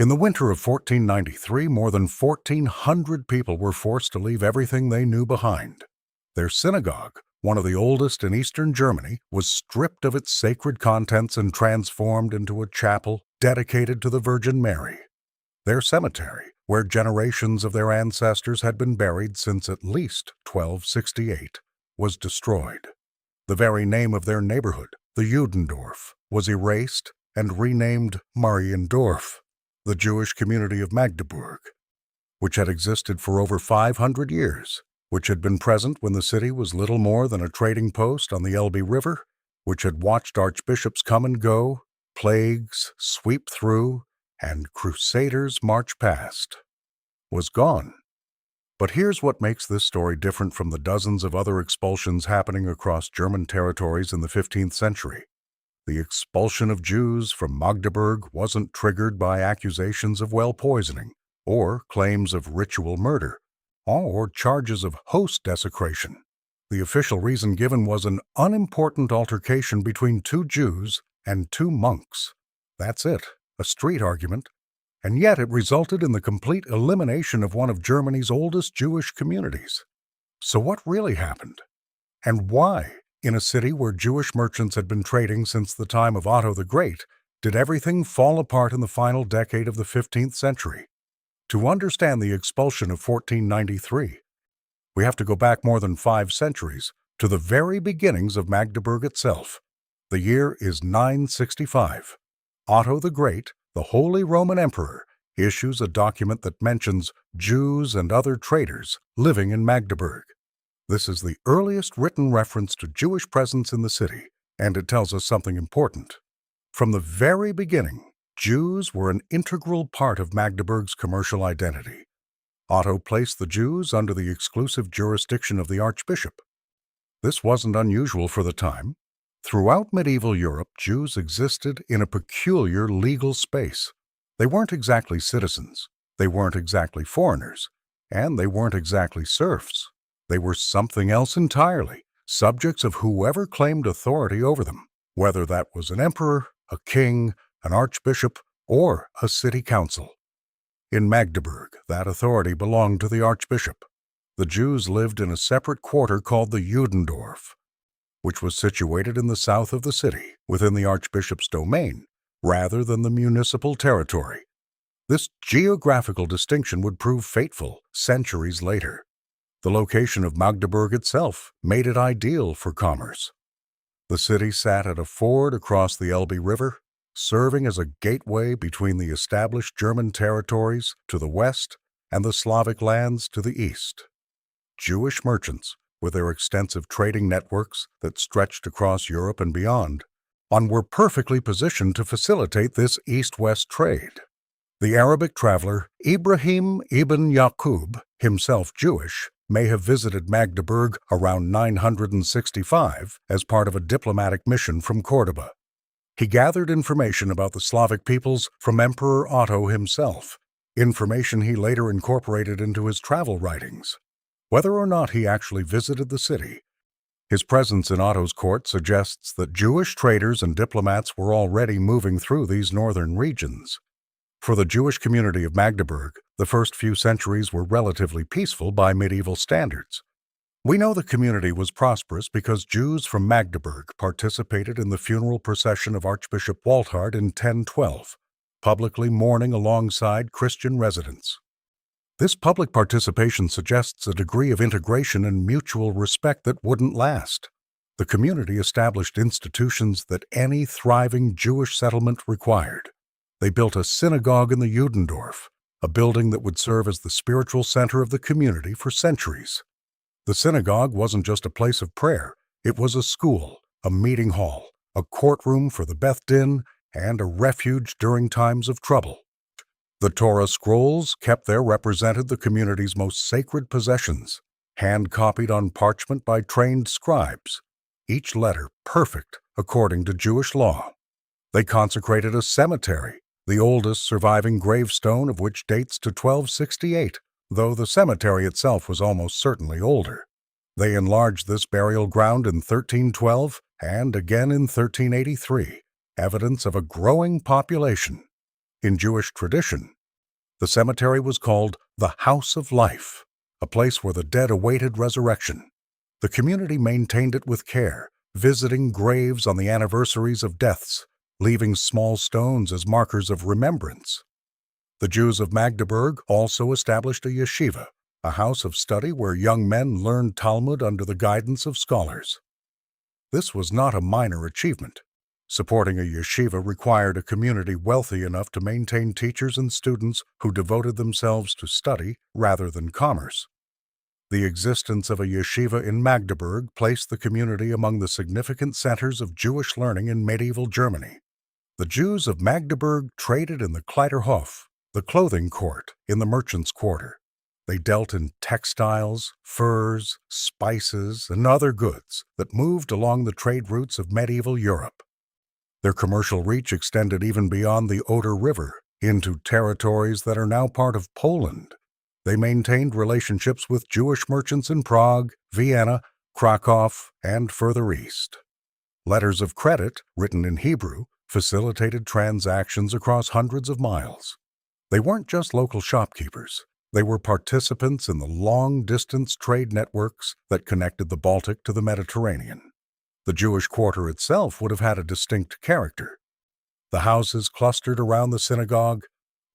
In the winter of 1493, more than 1,400 people were forced to leave everything they knew behind. Their synagogue, one of the oldest in eastern Germany, was stripped of its sacred contents and transformed into a chapel dedicated to the Virgin Mary. Their cemetery, where generations of their ancestors had been buried since at least 1268, was destroyed. The very name of their neighborhood, the Judendorf, was erased and renamed Mariendorf, the Jewish community of Magdeburg, which had existed for over 500 years, which had been present when the city was little more than a trading post on the Elbe River, which had watched archbishops come and go, plagues sweep through, and crusaders march past, was gone. But here's what makes this story different from the dozens of other expulsions happening across German territories in the 15th century. The expulsion of Jews from Magdeburg wasn't triggered by accusations of well poisoning, or claims of ritual murder, or charges of host desecration. The official reason given was an unimportant altercation between two Jews and two monks. That's it, a street argument. And yet it resulted in the complete elimination of one of Germany's oldest Jewish communities. So what really happened? And why, in a city where Jewish merchants had been trading since the time of Otto the Great, did everything fall apart in the final decade of the 15th century? To understand the expulsion of 1493, we have to go back more than 5 centuries to the very beginnings of Magdeburg itself. The year is 965. Otto the Great, the Holy Roman Emperor, issues a document that mentions Jews and other traders living in Magdeburg. This is the earliest written reference to Jewish presence in the city, and it tells us something important. From the very beginning, Jews were an integral part of Magdeburg's commercial identity. Otto placed the Jews under the exclusive jurisdiction of the archbishop. This wasn't unusual for the time. Throughout medieval Europe, Jews existed in a peculiar legal space. They weren't exactly citizens, they weren't exactly foreigners, and they weren't exactly serfs. They were something else entirely, subjects of whoever claimed authority over them, whether that was an emperor, a king, an archbishop, or a city council. In Magdeburg, that authority belonged to the archbishop. The Jews lived in a separate quarter called the Judendorf, which was situated in the south of the city, within the archbishop's domain, rather than the municipal territory. This geographical distinction would prove fateful centuries later. The location of Magdeburg itself made it ideal for commerce. The city sat at a ford across the Elbe River, serving as a gateway between the established German territories to the west and the Slavic lands to the east. Jewish merchants, with their extensive trading networks that stretched across Europe and beyond, were perfectly positioned to facilitate this east-west trade. The Arabic traveler Ibrahim ibn Yaqub, himself Jewish, may have visited Magdeburg around 965 as part of a diplomatic mission from Cordoba. He gathered information about the Slavic peoples from Emperor Otto himself, information he later incorporated into his travel writings. Whether or not he actually visited the city, his presence in Otto's court suggests that Jewish traders and diplomats were already moving through these northern regions. For the Jewish community of Magdeburg, the first few centuries were relatively peaceful by medieval standards. We know the community was prosperous because Jews from Magdeburg participated in the funeral procession of Archbishop Walthard in 1012, publicly mourning alongside Christian residents. This public participation suggests a degree of integration and mutual respect that wouldn't last. The community established institutions that any thriving Jewish settlement required. They built a synagogue in the Judendorf, a building that would serve as the spiritual center of the community for centuries. The synagogue wasn't just a place of prayer, it was a school, a meeting hall, a courtroom for the Beth Din, and a refuge during times of trouble. The Torah scrolls kept there represented the community's most sacred possessions, hand-copied on parchment by trained scribes, each letter perfect according to Jewish law. They consecrated a cemetery, the oldest surviving gravestone of which dates to 1268, though the cemetery itself was almost certainly older. They enlarged this burial ground in 1312 and again in 1383, evidence of a growing population. In Jewish tradition, the cemetery was called the House of Life, a place where the dead awaited resurrection. The community maintained it with care, visiting graves on the anniversaries of deaths, leaving small stones as markers of remembrance. The Jews of Magdeburg also established a yeshiva, a house of study where young men learned Talmud under the guidance of scholars. This was not a minor achievement. Supporting a yeshiva required a community wealthy enough to maintain teachers and students who devoted themselves to study rather than commerce. The existence of a yeshiva in Magdeburg placed the community among the significant centers of Jewish learning in medieval Germany. The Jews of Magdeburg traded in the Kleiderhof, the clothing court in the merchants' quarter. They dealt in textiles, furs, spices, and other goods that moved along the trade routes of medieval Europe. Their commercial reach extended even beyond the Oder River into territories that are now part of Poland. They maintained relationships with Jewish merchants in Prague, Vienna, Krakow, and further east. Letters of credit, written in Hebrew, facilitated transactions across hundreds of miles. They weren't just local shopkeepers. They were participants in the long-distance trade networks that connected the Baltic to the Mediterranean. The Jewish quarter itself would have had a distinct character. The houses clustered around the synagogue.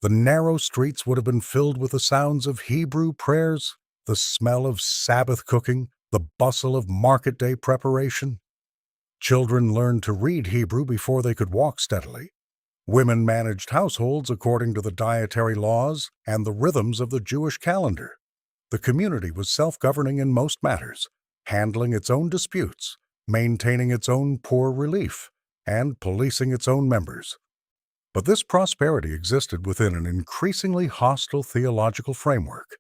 The narrow streets would have been filled with the sounds of Hebrew prayers, the smell of Sabbath cooking, the bustle of market day preparation. Children learned to read Hebrew before they could walk steadily. Women managed households according to the dietary laws and the rhythms of the Jewish calendar. The community was self-governing in most matters, handling its own disputes, maintaining its own poor relief, and policing its own members. But this prosperity existed within an increasingly hostile theological framework,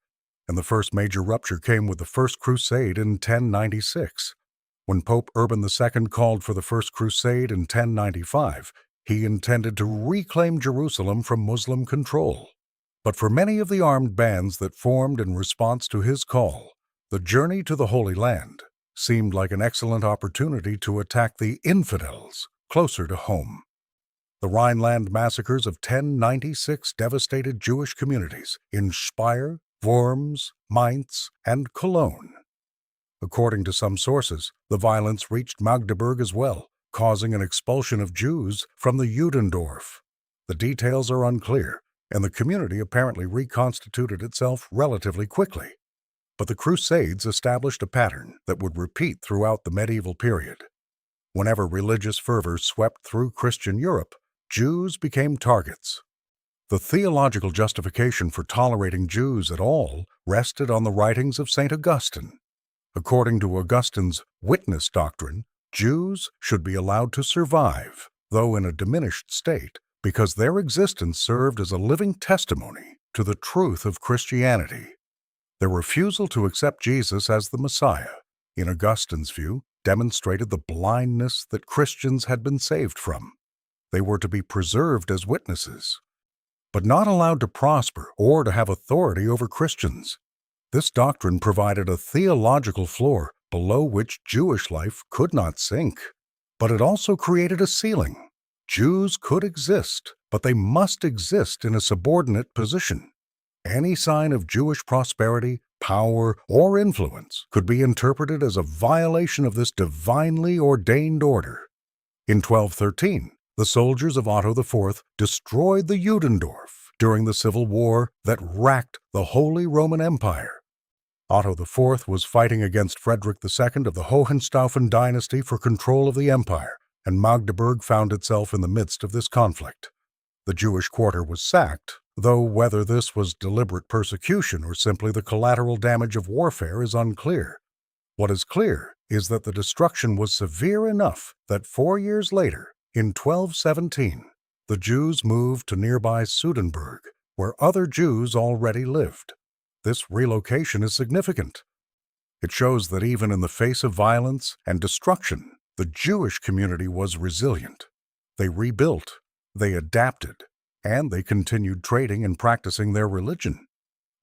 and the first major rupture came with the First Crusade in 1096. When Pope Urban II called for the First Crusade in 1095, he intended to reclaim Jerusalem from Muslim control. But for many of the armed bands that formed in response to his call, the journey to the Holy Land seemed like an excellent opportunity to attack the infidels closer to home. The Rhineland massacres of 1096 devastated Jewish communities in Speyer, Worms, Mainz, and Cologne. According to some sources, the violence reached Magdeburg as well, causing an expulsion of Jews from the Judendorf. The details are unclear, and the community apparently reconstituted itself relatively quickly. But the Crusades established a pattern that would repeat throughout the medieval period. Whenever religious fervor swept through Christian Europe, Jews became targets. The theological justification for tolerating Jews at all rested on the writings of St. Augustine. According to Augustine's witness doctrine, Jews should be allowed to survive, though in a diminished state, because their existence served as a living testimony to the truth of Christianity. Their refusal to accept Jesus as the Messiah, in Augustine's view, demonstrated the blindness that Christians had been saved from. They were to be preserved as witnesses, but not allowed to prosper or to have authority over Christians. This doctrine provided a theological floor below which Jewish life could not sink, but it also created a ceiling. Jews could exist, but they must exist in a subordinate position. Any sign of Jewish prosperity, power, or influence could be interpreted as a violation of this divinely ordained order. In 1213, the soldiers of Otto IV destroyed the Judendorf during the civil war that racked the Holy Roman Empire. Otto IV was fighting against Frederick II of the Hohenstaufen dynasty for control of the empire, and Magdeburg found itself in the midst of this conflict. The Jewish quarter was sacked, though whether this was deliberate persecution or simply the collateral damage of warfare is unclear. What is clear is that the destruction was severe enough that 4 years later, in 1217, the Jews moved to nearby Sudenburg, where other Jews already lived. This relocation is significant. It shows that even in the face of violence and destruction, the Jewish community was resilient. They rebuilt, they adapted, and they continued trading and practicing their religion.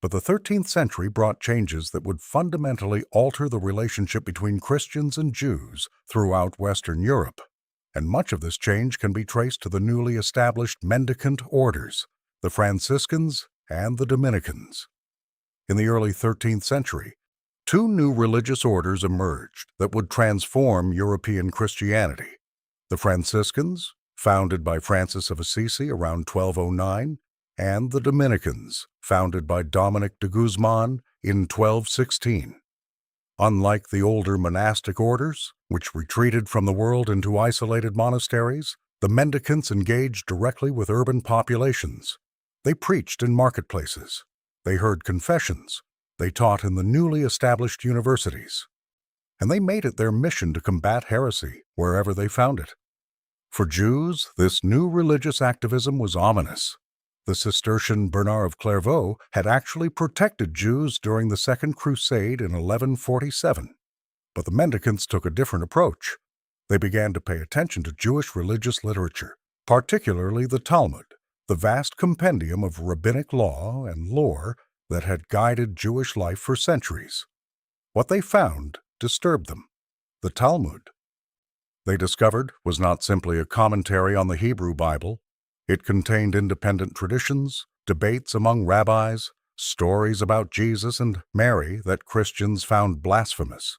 But the 13th century brought changes that would fundamentally alter the relationship between Christians and Jews throughout Western Europe, and much of this change can be traced to the newly established mendicant orders, the Franciscans and the Dominicans. In the early 13th century, two new religious orders emerged that would transform European Christianity. The Franciscans, founded by Francis of Assisi around 1209, and the Dominicans, founded by Dominic de Guzman in 1216. Unlike the older monastic orders, which retreated from the world into isolated monasteries, the mendicants engaged directly with urban populations. They preached in marketplaces. They heard confessions. They taught in the newly established universities. And they made it their mission to combat heresy wherever they found it. For Jews, this new religious activism was ominous. The Cistercian Bernard of Clairvaux had actually protected Jews during the Second Crusade in 1147. But the mendicants took a different approach. They began to pay attention to Jewish religious literature, particularly the Talmud, the vast compendium of rabbinic law and lore that had guided Jewish life for centuries. What they found disturbed them. The Talmud, they discovered, was not simply a commentary on the Hebrew Bible. It contained independent traditions, debates among rabbis, stories about Jesus and Mary that Christians found blasphemous.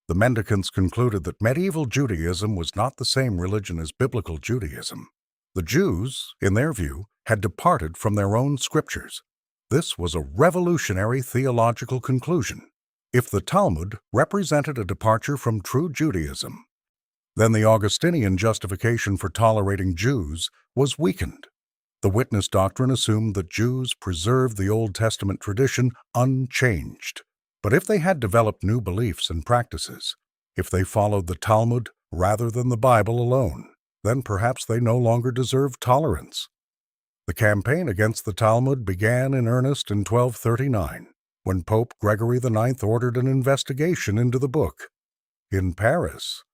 The mendicants concluded that medieval Judaism was not the same religion as biblical Judaism. The Jews, in their view, had departed from their own scriptures. This was a revolutionary theological conclusion. If the Talmud represented a departure from true Judaism, then the Augustinian justification for tolerating Jews was weakened. The witness doctrine assumed that Jews preserved the Old Testament tradition unchanged. But if they had developed new beliefs and practices, if they followed the Talmud rather than the Bible alone, then perhaps they no longer deserved tolerance. The campaign against the Talmud began in earnest in 1239, when Pope Gregory IX ordered an investigation into the book. In Paris,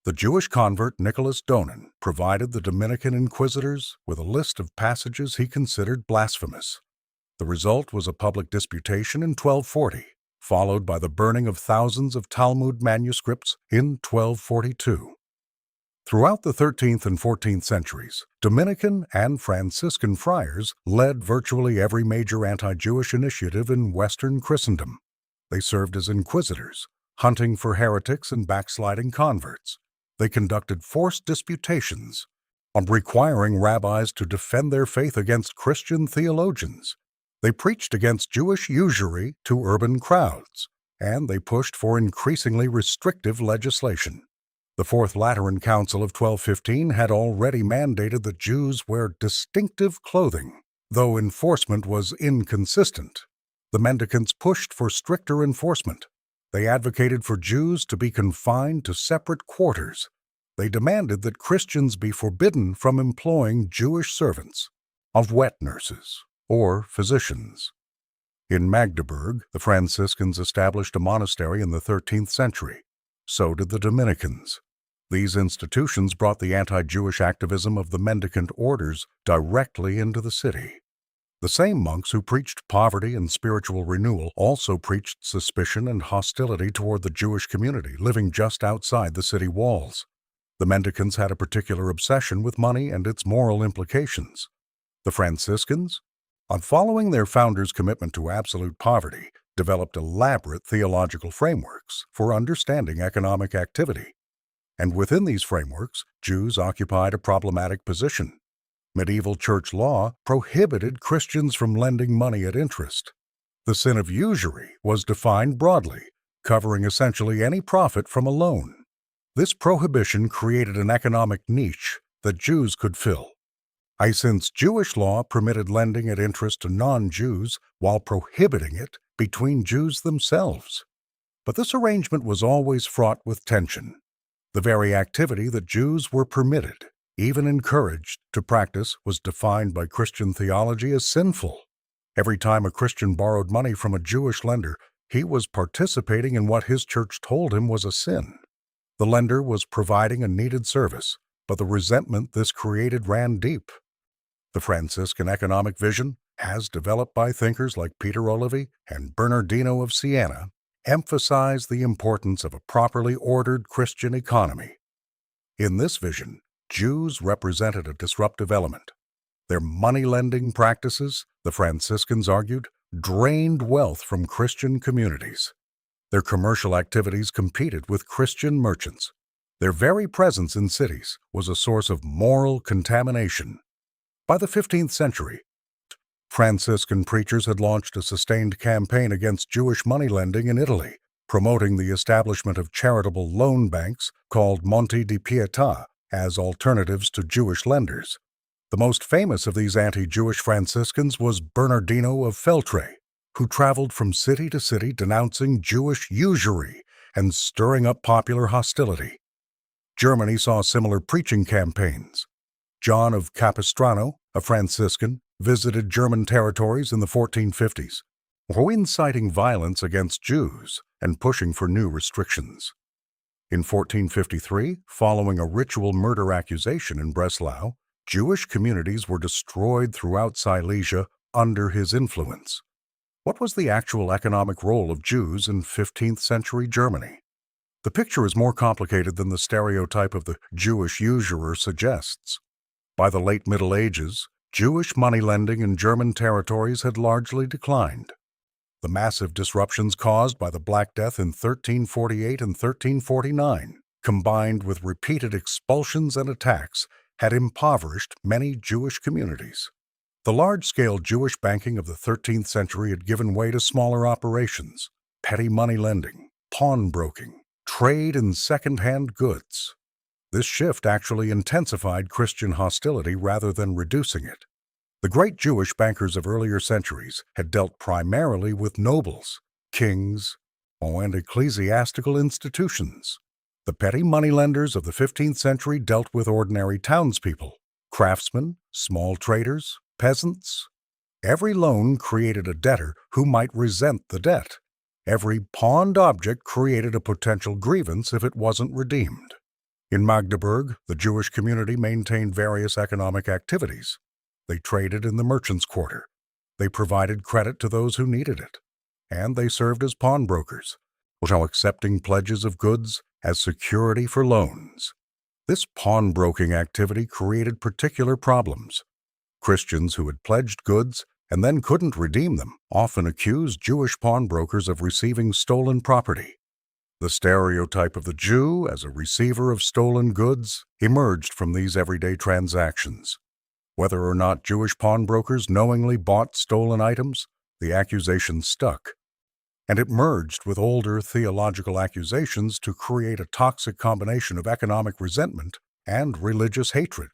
the Jewish convert Nicholas Donin provided the Dominican inquisitors with a list of passages he considered blasphemous. The result was a public disputation in 1240, followed by the burning of thousands of Talmud manuscripts in 1242. Throughout the 13th and 14th centuries, Dominican and Franciscan friars led virtually every major anti-Jewish initiative in Western Christendom. They served as inquisitors, hunting for heretics and backsliding converts. They conducted forced disputations on requiring rabbis to defend their faith against Christian theologians. They preached against Jewish usury to urban crowds, and they pushed for increasingly restrictive legislation. The Fourth Lateran Council of 1215 had already mandated that Jews wear distinctive clothing, though enforcement was inconsistent. The mendicants pushed for stricter enforcement. They advocated for Jews to be confined to separate quarters. They demanded that Christians be forbidden from employing Jewish servants, of wet nurses, or physicians. In Magdeburg, the Franciscans established a monastery in the 13th century. So did the Dominicans. These institutions brought the anti-Jewish activism of the mendicant orders directly into the city. The same monks who preached poverty and spiritual renewal also preached suspicion and hostility toward the Jewish community living just outside the city walls. The mendicants had a particular obsession with money and its moral implications. The Franciscans, on following their founders' commitment to absolute poverty, developed elaborate theological frameworks for understanding economic activity. And within these frameworks, Jews occupied a problematic position. Medieval church law prohibited Christians from lending money at interest. The sin of usury was defined broadly, covering essentially any profit from a loan. This prohibition created an economic niche that Jews could fill. Since Jewish law permitted lending at interest to non-Jews while prohibiting it between Jews themselves. But this arrangement was always fraught with tension. The very activity that Jews were permitted, even encouraged, to practice was defined by Christian theology as sinful. Every time a Christian borrowed money from a Jewish lender, he was participating in what his church told him was a sin. The lender was providing a needed service, but the resentment this created ran deep. The Franciscan economic vision, as developed by thinkers like Peter Olivi and Bernardino of Siena, emphasized the importance of a properly ordered Christian economy. In this vision, Jews represented a disruptive element. Their money-lending practices, the Franciscans argued, drained wealth from Christian communities. Their commercial activities competed with Christian merchants. Their very presence in cities was a source of moral contamination. By the 15th century, Franciscan preachers had launched a sustained campaign against Jewish money-lending in Italy, promoting the establishment of charitable loan banks called Monti di Pietà as alternatives to Jewish lenders. The most famous of these anti-Jewish Franciscans was Bernardino of Feltre, who traveled from city to city denouncing Jewish usury and stirring up popular hostility. Germany saw similar preaching campaigns. John of Capistrano, a Franciscan, visited German territories in the 1450s, inciting violence against Jews and pushing for new restrictions. In 1453, following a ritual murder accusation in Breslau, Jewish communities were destroyed throughout Silesia under his influence. What was the actual economic role of Jews in 15th century Germany? The picture is more complicated than the stereotype of the Jewish usurer suggests. By the late Middle Ages, Jewish moneylending in German territories had largely declined. The massive disruptions caused by the Black Death in 1348 and 1349, combined with repeated expulsions and attacks, had impoverished many Jewish communities. The large-scale Jewish banking of the 13th century had given way to smaller operations, petty money lending, pawnbroking, trade in second-hand goods. This shift actually intensified Christian hostility rather than reducing it. The great Jewish bankers of earlier centuries had dealt primarily with nobles, kings, and ecclesiastical institutions. The petty moneylenders of the 15th century dealt with ordinary townspeople, craftsmen, small traders, peasants. Every loan created a debtor who might resent the debt. Every pawned object created a potential grievance if it wasn't redeemed. In Magdeburg, the Jewish community maintained various economic activities. They traded in the merchants' quarter. They provided credit to those who needed it. And they served as pawnbrokers, accepting pledges of goods as security for loans. This pawnbroking activity created particular problems. Christians who had pledged goods and then couldn't redeem them often accused Jewish pawnbrokers of receiving stolen property. The stereotype of the Jew as a receiver of stolen goods emerged from these everyday transactions. Whether or not Jewish pawnbrokers knowingly bought stolen items, the accusation stuck. And it merged with older theological accusations to create a toxic combination of economic resentment and religious hatred.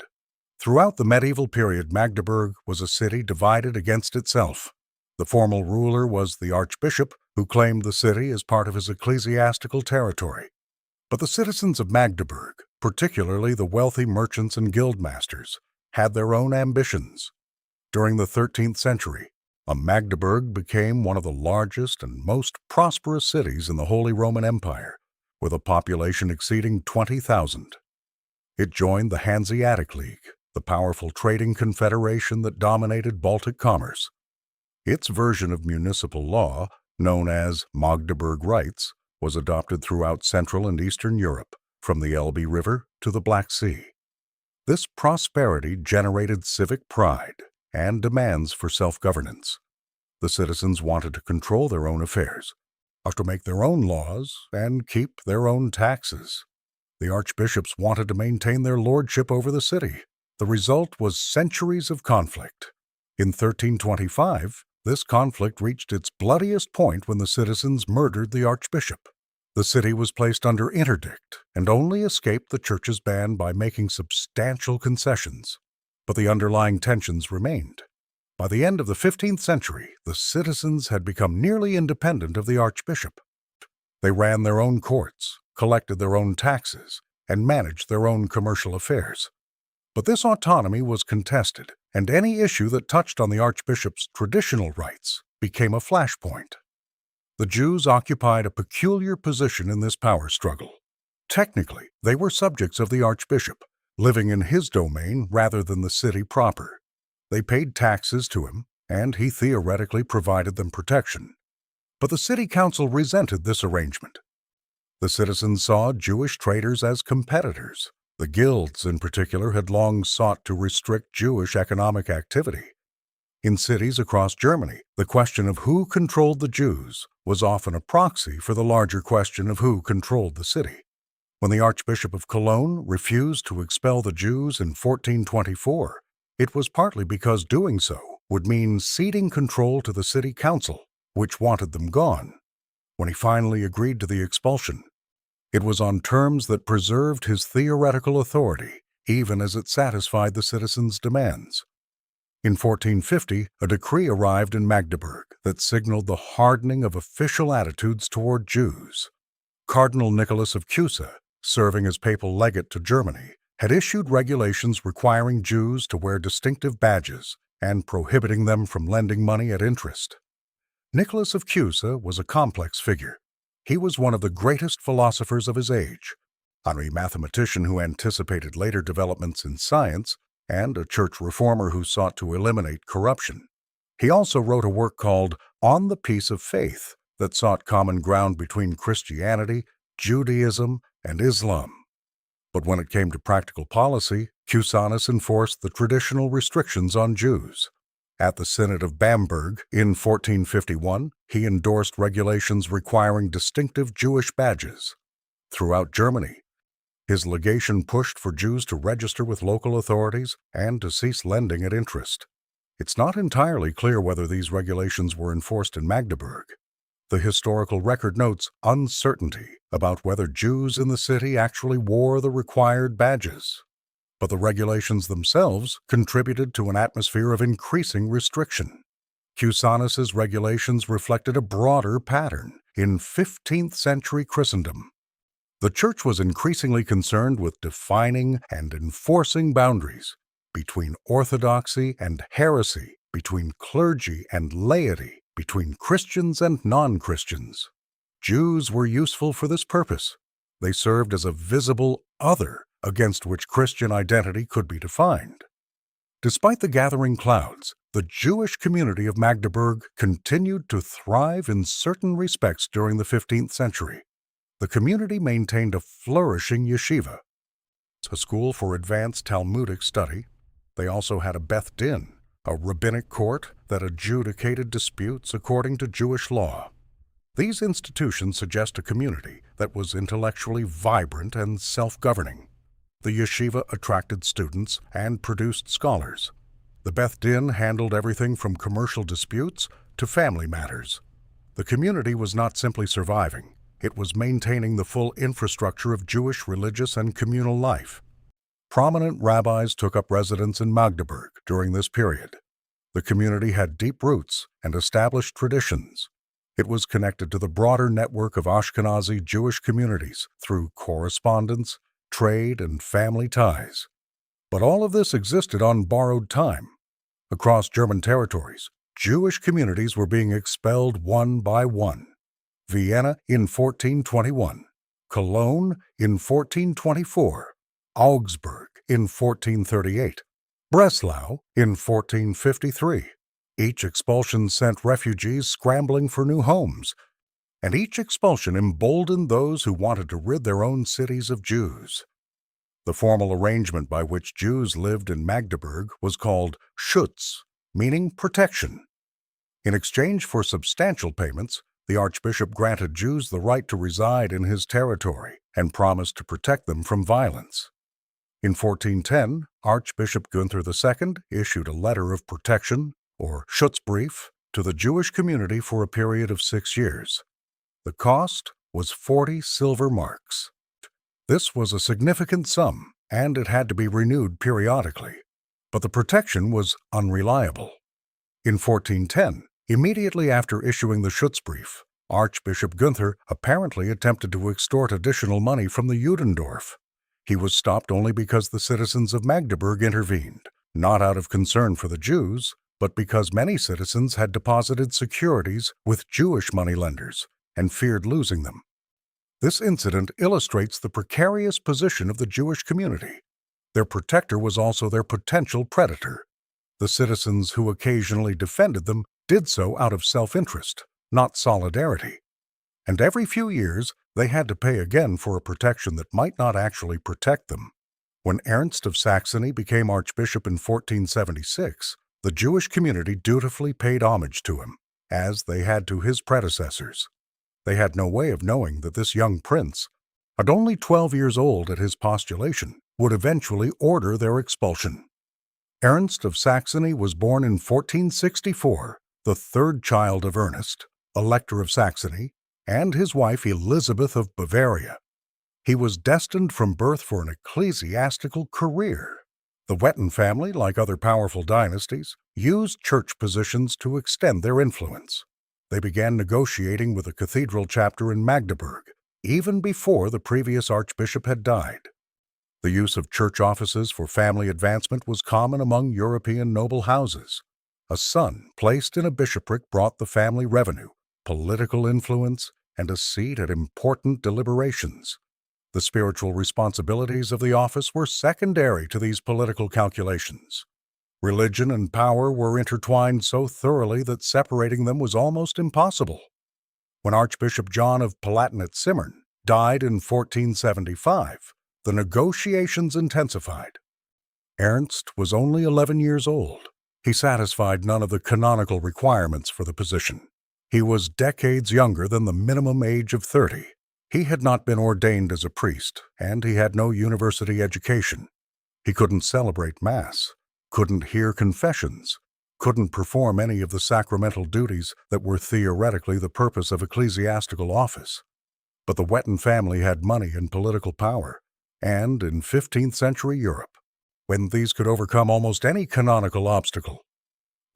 Throughout the medieval period, Magdeburg was a city divided against itself. The formal ruler was the archbishop, who claimed the city as part of his ecclesiastical territory. But the citizens of Magdeburg, particularly the wealthy merchants and guildmasters, had their own ambitions. During the 13th century, Magdeburg became one of the largest and most prosperous cities in the Holy Roman Empire, with a population exceeding 20,000. It joined the Hanseatic League, the powerful trading confederation that dominated Baltic commerce. Its version of municipal law, known as Magdeburg Rights, was adopted throughout Central and Eastern Europe, from the Elbe River to the Black Sea. This prosperity generated civic pride and demands for self-governance. The citizens wanted to control their own affairs, to make their own laws, and keep their own taxes. The archbishops wanted to maintain their lordship over the city. The result was centuries of conflict. In 1325, this conflict reached its bloodiest point when the citizens murdered the archbishop. The city was placed under interdict and only escaped the church's ban by making substantial concessions. But the underlying tensions remained. By the end of the 15th century, the citizens had become nearly independent of the archbishop. They ran their own courts, collected their own taxes, and managed their own commercial affairs. But this autonomy was contested, and any issue that touched on the archbishop's traditional rights became a flashpoint. The Jews occupied a peculiar position in this power struggle. Technically, they were subjects of the archbishop, living in his domain rather than the city proper. They paid taxes to him, and he theoretically provided them protection. But the city council resented this arrangement. The citizens saw Jewish traders as competitors. The guilds, in particular, had long sought to restrict Jewish economic activity. In cities across Germany, the question of who controlled the Jews was often a proxy for the larger question of who controlled the city. When the Archbishop of Cologne refused to expel the Jews in 1424, it was partly because doing so would mean ceding control to the city council, which wanted them gone. When he finally agreed to the expulsion, it was on terms that preserved his theoretical authority, even as it satisfied the citizens' demands. In 1450, a decree arrived in Magdeburg that signaled the hardening of official attitudes toward Jews. Cardinal Nicholas of Cusa, serving as papal legate to Germany, had issued regulations requiring Jews to wear distinctive badges and prohibiting them from lending money at interest. Nicholas of Cusa was a complex figure. He was one of the greatest philosophers of his age, a mathematician who anticipated later developments in science, and a church reformer who sought to eliminate corruption. He also wrote a work called On the Peace of Faith that sought common ground between Christianity, Judaism, and Islam. But when it came to practical policy, Cusanus enforced the traditional restrictions on Jews. At the Synod of Bamberg in 1451, he endorsed regulations requiring distinctive Jewish badges. Throughout Germany, his legation pushed for Jews to register with local authorities and to cease lending at interest. It's not entirely clear whether these regulations were enforced in Magdeburg. The historical record notes uncertainty about whether Jews in the city actually wore the required badges. But the regulations themselves contributed to an atmosphere of increasing restriction. Cusanus's regulations reflected a broader pattern in 15th century Christendom. The Church was increasingly concerned with defining and enforcing boundaries between orthodoxy and heresy, between clergy and laity, between Christians and non-Christians. Jews were useful for this purpose. They served as a visible other against which Christian identity could be defined. Despite the gathering clouds, the Jewish community of Magdeburg continued to thrive in certain respects during the 15th century. The community maintained a flourishing yeshiva, a school for advanced Talmudic study. They also had a Beth Din, a rabbinic court that adjudicated disputes according to Jewish law. These institutions suggest a community that was intellectually vibrant and self-governing. The yeshiva attracted students and produced scholars. The Beth Din handled everything from commercial disputes to family matters. The community was not simply surviving. It was maintaining the full infrastructure of Jewish religious and communal life. Prominent rabbis took up residence in Magdeburg during this period. The community had deep roots and established traditions. It was connected to the broader network of Ashkenazi Jewish communities through correspondence, trade, and family ties. But all of this existed on borrowed time. Across German territories, Jewish communities were being expelled one by one. Vienna in 1421, Cologne in 1424, Augsburg in 1438, Breslau in 1453. Each expulsion sent refugees scrambling for new homes, and each expulsion emboldened those who wanted to rid their own cities of Jews. The formal arrangement by which Jews lived in Magdeburg was called Schutz, meaning protection. In exchange for substantial payments, the Archbishop granted Jews the right to reside in his territory and promised to protect them from violence. In 1410, Archbishop Gunther II issued a letter of protection, or Schutzbrief, to the Jewish community for a period of 6 years. The cost was 40 silver marks. This was a significant sum, and it had to be renewed periodically. But the protection was unreliable. In 1410, immediately after issuing the Schutzbrief, Archbishop Gunther apparently attempted to extort additional money from the Judendorf. He was stopped only because the citizens of Magdeburg intervened, not out of concern for the Jews, but because many citizens had deposited securities with Jewish moneylenders and feared losing them. This incident illustrates the precarious position of the Jewish community. Their protector was also their potential predator. The citizens who occasionally defended them did so out of self-interest, not solidarity. And every few years, they had to pay again for a protection that might not actually protect them. When Ernst of Saxony became archbishop in 1476, the Jewish community dutifully paid homage to him, as they had to his predecessors. They had no way of knowing that this young prince, at only 12 years old at his postulation, would eventually order their expulsion. Ernst of Saxony was born in 1464, the third child of Ernest, Elector of Saxony, and his wife Elizabeth of Bavaria. He was destined from birth for an ecclesiastical career. The Wettin family, like other powerful dynasties, used church positions to extend their influence. They began negotiating with a cathedral chapter in Magdeburg, even before the previous archbishop had died. The use of church offices for family advancement was common among European noble houses. A son placed in a bishopric brought the family revenue, political influence, and a seat at important deliberations. The spiritual responsibilities of the office were secondary to these political calculations. Religion and power were intertwined so thoroughly that separating them was almost impossible. When Archbishop John of Palatinate-Zimmern died in 1475, the negotiations intensified. Ernst was only 11 years old. He satisfied none of the canonical requirements for the position. He was decades younger than the minimum age of 30. He had not been ordained as a priest, and he had no university education. He couldn't celebrate Mass, couldn't hear confessions, couldn't perform any of the sacramental duties that were theoretically the purpose of ecclesiastical office. But the Wettin family had money and political power, and in 15th century Europe, when these could overcome almost any canonical obstacle.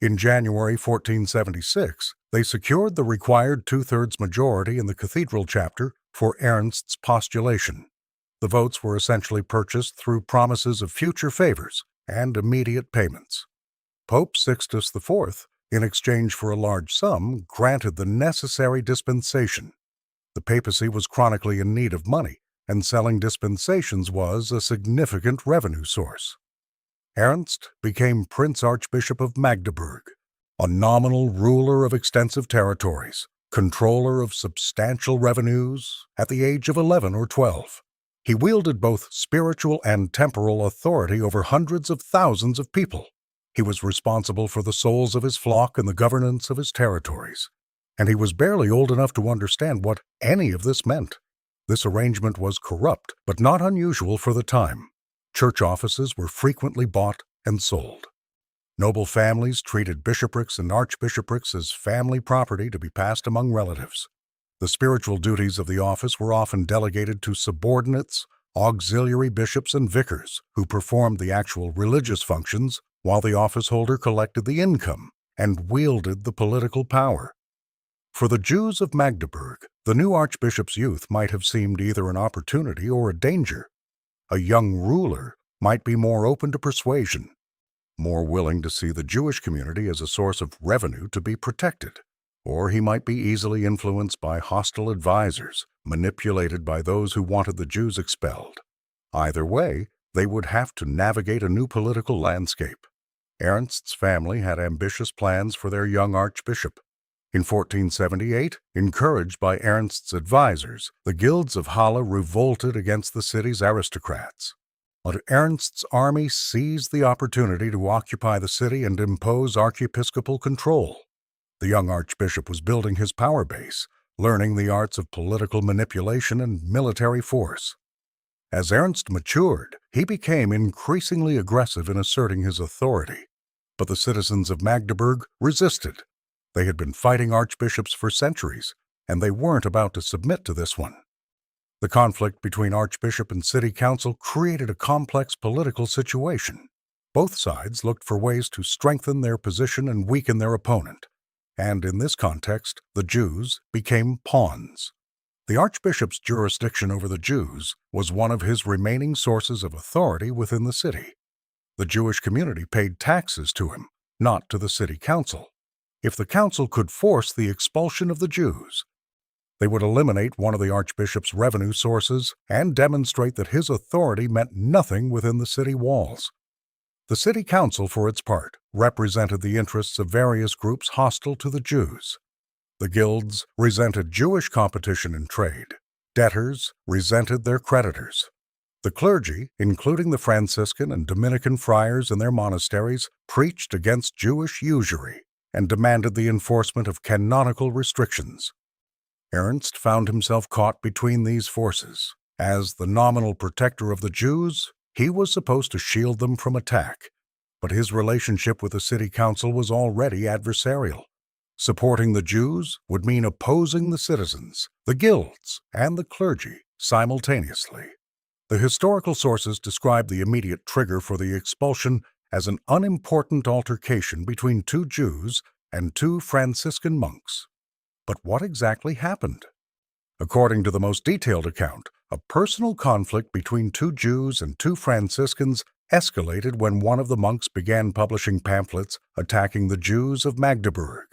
In January 1476, they secured the required two-thirds majority in the cathedral chapter for Ernst's postulation. The votes were essentially purchased through promises of future favors and immediate payments. Pope Sixtus IV, in exchange for a large sum, granted the necessary dispensation. The papacy was chronically in need of money, and selling dispensations was a significant revenue source. Ernst became Prince Archbishop of Magdeburg, a nominal ruler of extensive territories, controller of substantial revenues at the age of 11 or 12. He wielded both spiritual and temporal authority over hundreds of thousands of people. He was responsible for the souls of his flock and the governance of his territories. And he was barely old enough to understand what any of this meant. This arrangement was corrupt, but not unusual for the time. Church offices were frequently bought and sold. Noble families treated bishoprics and archbishoprics as family property to be passed among relatives. The spiritual duties of the office were often delegated to subordinates, auxiliary bishops, and vicars, who performed the actual religious functions while the office holder collected the income and wielded the political power. For the Jews of Magdeburg, the new archbishop's youth might have seemed either an opportunity or a danger. A young ruler might be more open to persuasion, more willing to see the Jewish community as a source of revenue to be protected, or he might be easily influenced by hostile advisors, manipulated by those who wanted the Jews expelled. Either way, they would have to navigate a new political landscape. Ernst's family had ambitious plans for their young archbishop. In 1478, encouraged by Ernst's advisors, the guilds of Halle revolted against the city's aristocrats. But Ernst's army seized the opportunity to occupy the city and impose archiepiscopal control. The young archbishop was building his power base, learning the arts of political manipulation and military force. As Ernst matured, he became increasingly aggressive in asserting his authority. But the citizens of Magdeburg resisted. They had been fighting archbishops for centuries, and they weren't about to submit to this one. The conflict between archbishop and city council created a complex political situation. Both sides looked for ways to strengthen their position and weaken their opponent. And in this context, the Jews became pawns. The archbishop's jurisdiction over the Jews was one of his remaining sources of authority within the city. The Jewish community paid taxes to him, not to the city council. If the council could force the expulsion of the Jews, they would eliminate one of the archbishop's revenue sources and demonstrate that his authority meant nothing within the city walls. The city council, for its part, represented the interests of various groups hostile to the Jews. The guilds resented Jewish competition in trade. Debtors resented their creditors. The clergy, including the Franciscan and Dominican friars in their monasteries, preached against Jewish usury and demanded the enforcement of canonical restrictions. Ernst found himself caught between these forces. As the nominal protector of the Jews, he was supposed to shield them from attack, but his relationship with the city council was already adversarial. Supporting the Jews would mean opposing the citizens, the guilds, and the clergy simultaneously. The historical sources describe the immediate trigger for the expulsion as an unimportant altercation between two Jews and two Franciscan monks. But what exactly happened? According to the most detailed account, a personal conflict between two Jews and two Franciscans escalated when one of the monks began publishing pamphlets attacking the Jews of Magdeburg.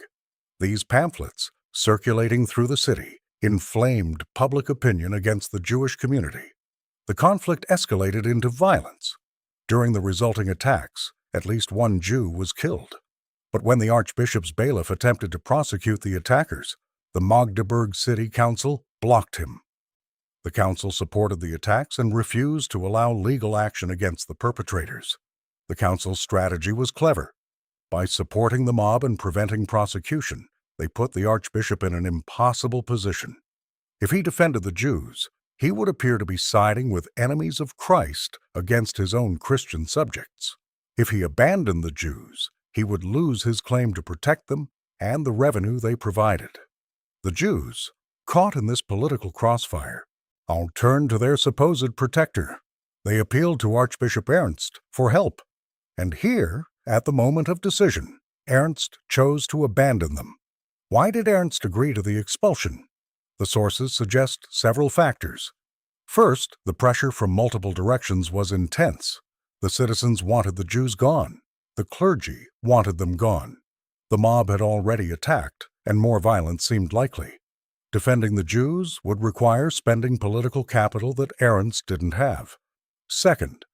These pamphlets, circulating through the city, inflamed public opinion against the Jewish community. The conflict escalated into violence. During the resulting attacks, at least one Jew was killed. But when the archbishop's bailiff attempted to prosecute the attackers, the Magdeburg City Council blocked him. The council supported the attacks and refused to allow legal action against the perpetrators. The council's strategy was clever. By supporting the mob and preventing prosecution, they put the archbishop in an impossible position. If he defended the Jews, he would appear to be siding with enemies of Christ against his own Christian subjects. If he abandoned the Jews, he would lose his claim to protect them and the revenue they provided. The Jews, caught in this political crossfire, all turned to their supposed protector. They appealed to Archbishop Ernst for help. And here, at the moment of decision, Ernst chose to abandon them. Why did Ernst agree to the expulsion? The sources suggest several factors. First, the pressure from multiple directions was intense. The citizens wanted the Jews gone. The clergy wanted them gone. The mob had already attacked, and more violence seemed likely. Defending the Jews would require spending political capital that Ernst didn't have. Second,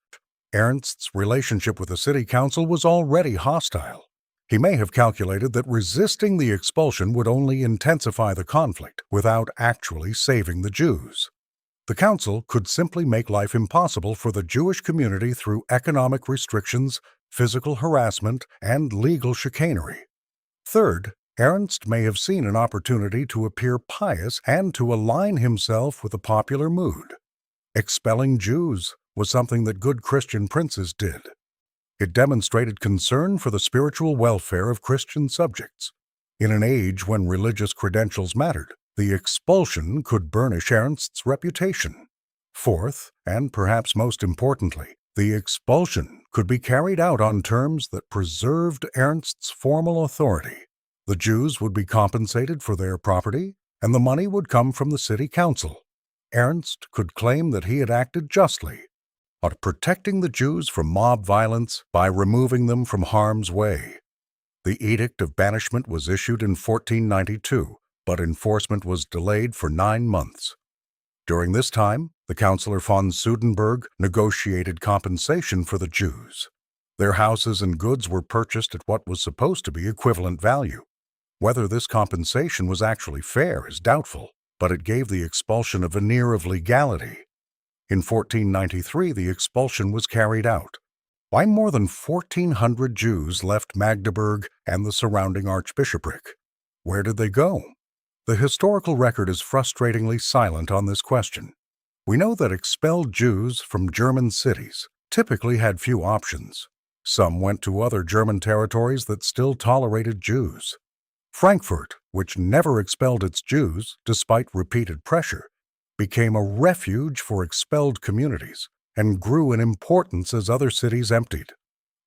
Ernst's relationship with the city council was already hostile. He may have calculated that resisting the expulsion would only intensify the conflict without actually saving the Jews. The council could simply make life impossible for the Jewish community through economic restrictions, physical harassment, and legal chicanery. Third, Ernst may have seen an opportunity to appear pious and to align himself with the popular mood. Expelling Jews was something that good Christian princes did. It demonstrated concern for the spiritual welfare of Christian subjects. In an age when religious credentials mattered, the expulsion could burnish Ernst's reputation. Fourth, and perhaps most importantly, the expulsion could be carried out on terms that preserved Ernst's formal authority. The Jews would be compensated for their property, and the money would come from the city council. Ernst could claim that he had acted justly, protecting the Jews from mob violence by removing them from harm's way. The Edict of Banishment was issued in 1492, but enforcement was delayed for 9 months. During this time, the Councillor von Sudenberg negotiated compensation for the Jews. Their houses and goods were purchased at what was supposed to be equivalent value. Whether this compensation was actually fair is doubtful, but it gave the expulsion a veneer of legality. In 1493, the expulsion was carried out. Why more than 1,400 Jews left Magdeburg and the surrounding archbishopric? Where did they go? The historical record is frustratingly silent on this question. We know that expelled Jews from German cities typically had few options. Some went to other German territories that still tolerated Jews. Frankfurt, which never expelled its Jews despite repeated pressure, became a refuge for expelled communities and grew in importance as other cities emptied.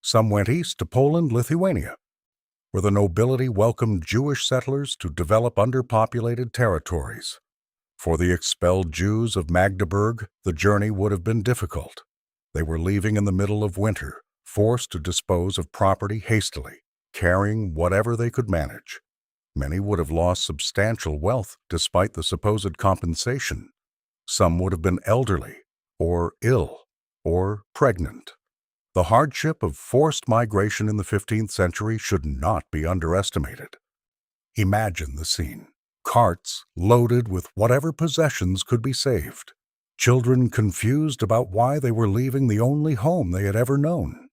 Some went east to Poland, Lithuania, where the nobility welcomed Jewish settlers to develop underpopulated territories. For the expelled Jews of Magdeburg, the journey would have been difficult. They were leaving in the middle of winter, forced to dispose of property hastily, carrying whatever they could manage. Many would have lost substantial wealth despite the supposed compensation. Some would have been elderly, or ill, or pregnant. The hardship of forced migration in the 15th century should not be underestimated. Imagine the scene. Carts loaded with whatever possessions could be saved. children confused about why they were leaving the only home they had ever known,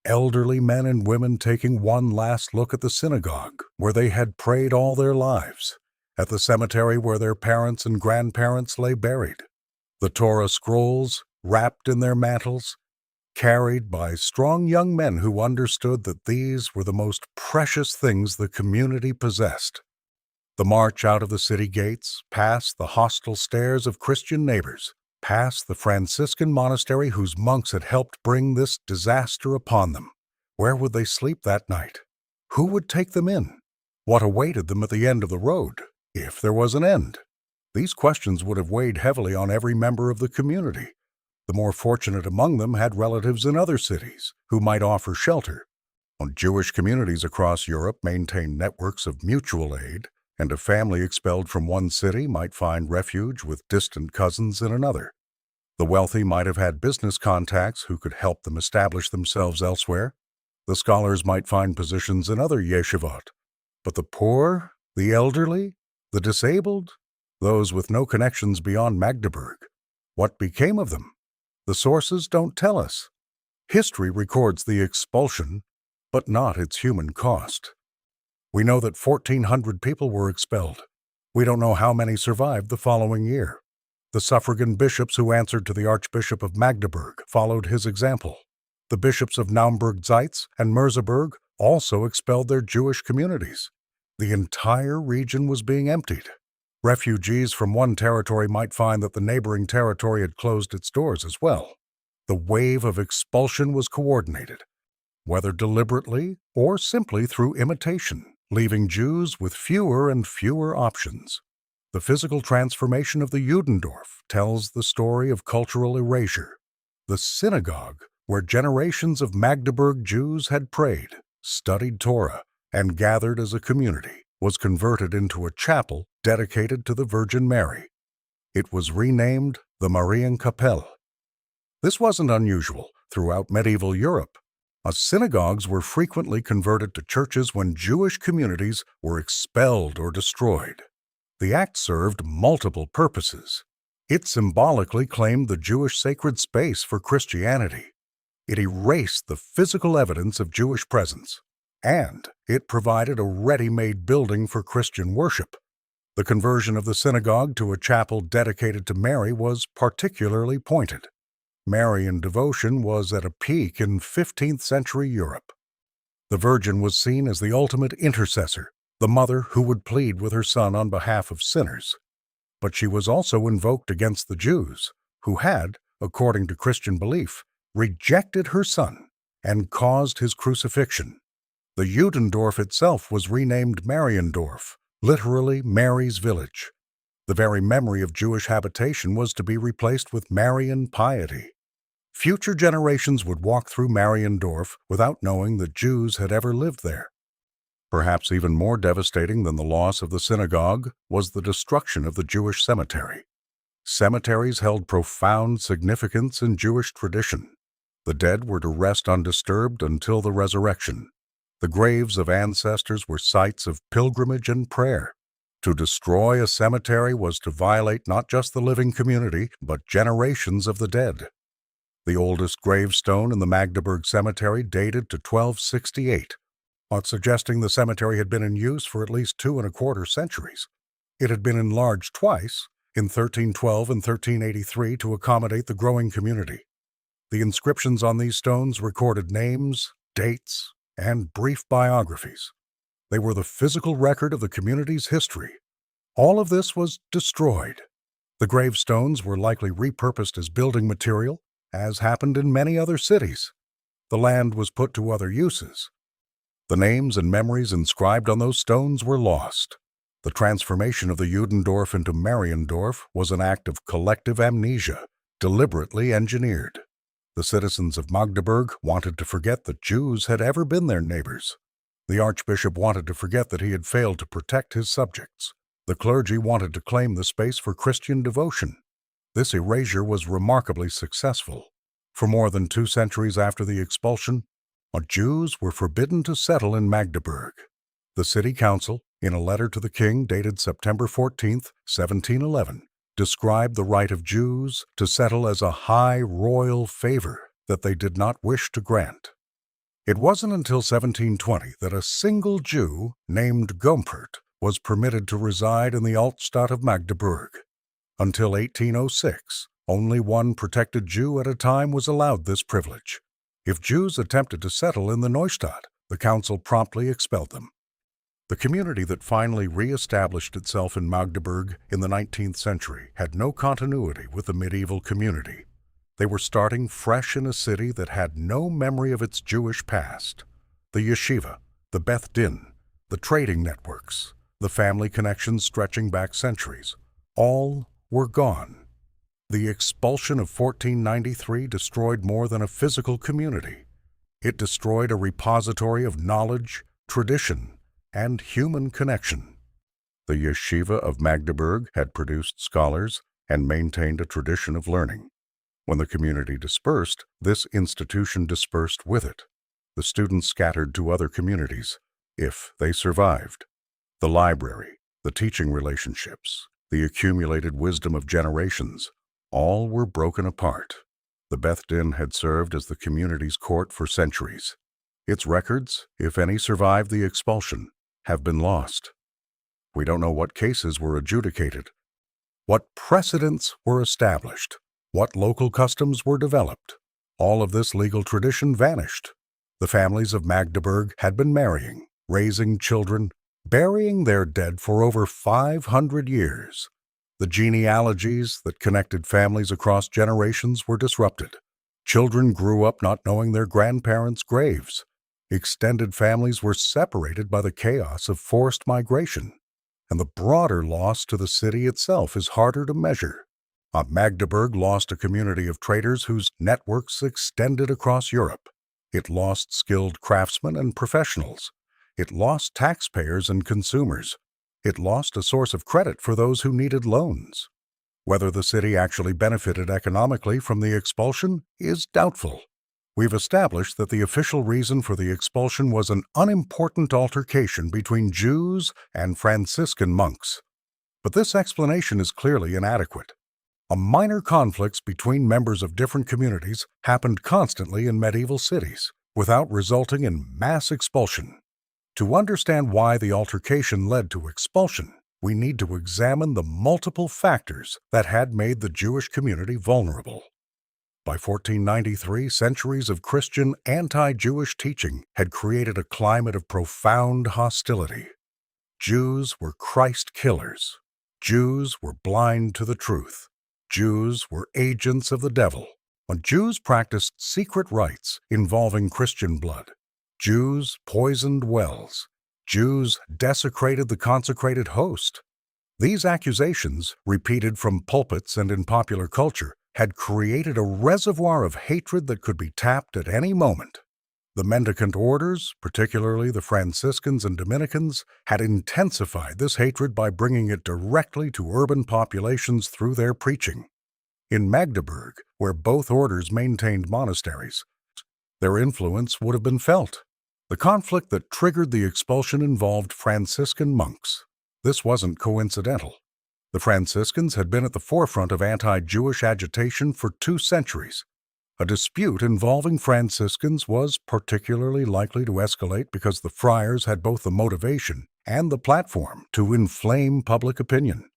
elderly men and women taking one last look at the synagogue where they had prayed all their lives, at the cemetery where their parents and grandparents lay buried, the Torah scrolls wrapped in their mantles, carried by strong young men who understood that these were the most precious things the community possessed. The march out of the city gates, past the hostile stares of Christian neighbors, past the Franciscan monastery whose monks had helped bring this disaster upon them. Where would they sleep that night? Who would take them in? What awaited them at the end of the road, if there was an end? These questions would have weighed heavily on every member of the community. The more fortunate among them had relatives in other cities who might offer shelter. Jewish communities across Europe maintained networks of mutual aid, and a family expelled from one city might find refuge with distant cousins in another. The wealthy might have had business contacts who could help them establish themselves elsewhere. The scholars might find positions in other yeshivot. But the poor, the elderly, the disabled, those with no connections beyond Magdeburg, what became of them? The sources don't tell us. History records the expulsion, but not its human cost. We know that 1,400 people were expelled. We don't know how many survived the following year. The suffragan bishops who answered to the Archbishop of Magdeburg followed his example. The bishops of Naumburg-Zeitz and Merseburg also expelled their Jewish communities. The entire region was being emptied. Refugees from one territory might find that the neighboring territory had closed its doors as well. The wave of expulsion was coordinated, whether deliberately or simply through imitation, leaving Jews with fewer and fewer options. The physical transformation of the Judendorf tells the story of cultural erasure. The synagogue, where generations of Magdeburg Jews had prayed, studied Torah, and gathered as a community, was converted into a chapel dedicated to the Virgin Mary. It was renamed the Marienkapelle. This wasn't unusual throughout medieval Europe. Synagogues were frequently converted to churches when Jewish communities were expelled or destroyed. The act served multiple purposes. It symbolically claimed the Jewish sacred space for Christianity. It erased the physical evidence of Jewish presence, and it provided a ready-made building for Christian worship. The conversion of the synagogue to a chapel dedicated to Mary was particularly pointed. Marian devotion was at a peak in 15th century Europe. The Virgin was seen as the ultimate intercessor, the mother who would plead with her son on behalf of sinners. But she was also invoked against the Jews, who had, according to Christian belief, rejected her son and caused his crucifixion. The Judendorf itself was renamed Mariendorf, literally Mary's village. The very memory of Jewish habitation was to be replaced with Marian piety. Future generations would walk through Mariendorf without knowing that Jews had ever lived there. Perhaps even more devastating than the loss of the synagogue was the destruction of the Jewish cemetery. Cemeteries held profound significance in Jewish tradition. The dead were to rest undisturbed until the resurrection. The graves of ancestors were sites of pilgrimage and prayer. To destroy a cemetery was to violate not just the living community, but generations of the dead. The oldest gravestone in the Magdeburg cemetery dated to 1268, suggesting the cemetery had been in use for at least 2¼ centuries. It had been enlarged twice, in 1312 and 1383, to accommodate the growing community. The inscriptions on these stones recorded names, dates, and brief biographies. They were the physical record of the community's history. All of this was destroyed. The gravestones were likely repurposed as building material, as happened in many other cities. The land was put to other uses. The names and memories inscribed on those stones were lost. The transformation of the Judendorf into Mariendorf was an act of collective amnesia, deliberately engineered. The citizens of Magdeburg wanted to forget that Jews had ever been their neighbors. The archbishop wanted to forget that he had failed to protect his subjects. The clergy wanted to claim the space for Christian devotion. This erasure was remarkably successful. For more than 2 centuries after the expulsion, Jews were forbidden to settle in Magdeburg. The city council, in a letter to the king dated September 14, 1711, described the right of Jews to settle as a high royal favor that they did not wish to grant. It wasn't until 1720 that a single Jew named Gompert was permitted to reside in the Altstadt of Magdeburg. Until 1806, only one protected Jew at a time was allowed this privilege. If Jews attempted to settle in the Neustadt, the council promptly expelled them. The community that finally re-established itself in Magdeburg in the 19th century had no continuity with the medieval community. They were starting fresh in a city that had no memory of its Jewish past. The yeshiva, the Beth Din, the trading networks, the family connections stretching back centuries, all were gone. The expulsion of 1493 destroyed more than a physical community. It destroyed a repository of knowledge, tradition, and human connection. The yeshiva of Magdeburg had produced scholars and maintained a tradition of learning. When the community dispersed, this institution dispersed with it. The students scattered to other communities, if they survived. The library, the teaching relationships, the accumulated wisdom of generations, all were broken apart. The Beth Din had served as the community's court for centuries. Its records, if any survived the expulsion, have been lost. We don't know what cases were adjudicated, what precedents were established, what local customs were developed. All of this legal tradition vanished. The families of Magdeburg had been marrying, raising children, burying their dead for over 500 years. The genealogies that connected families across generations were disrupted. Children grew up not knowing their grandparents' graves. Extended families were separated by the chaos of forced migration, and the broader loss to the city itself is harder to measure. Magdeburg lost a community of traders whose networks extended across Europe. It lost skilled craftsmen and professionals. It lost taxpayers and consumers. It lost a source of credit for those who needed loans. Whether the city actually benefited economically from the expulsion is doubtful. We've established that the official reason for the expulsion was an unimportant altercation between Jews and Franciscan monks. But this explanation is clearly inadequate. Minor conflicts between members of different communities happened constantly in medieval cities, without resulting in mass expulsion. To understand why the altercation led to expulsion, we need to examine the multiple factors that had made the Jewish community vulnerable. By 1493, centuries of Christian anti-Jewish teaching had created a climate of profound hostility. Jews were Christ killers. Jews were blind to the truth. Jews were agents of the devil. Jews practiced secret rites involving Christian blood. Jews poisoned wells. Jews desecrated the consecrated host. These accusations, repeated from pulpits and in popular culture, had created a reservoir of hatred that could be tapped at any moment. The mendicant orders, particularly the Franciscans and Dominicans, had intensified this hatred by bringing it directly to urban populations through their preaching. In Magdeburg, where both orders maintained monasteries, their influence would have been felt. The conflict that triggered the expulsion involved Franciscan monks. This wasn't coincidental. The Franciscans had been at the forefront of anti-Jewish agitation for 2 centuries. A dispute involving Franciscans was particularly likely to escalate because the friars had both the motivation and the platform to inflame public opinion.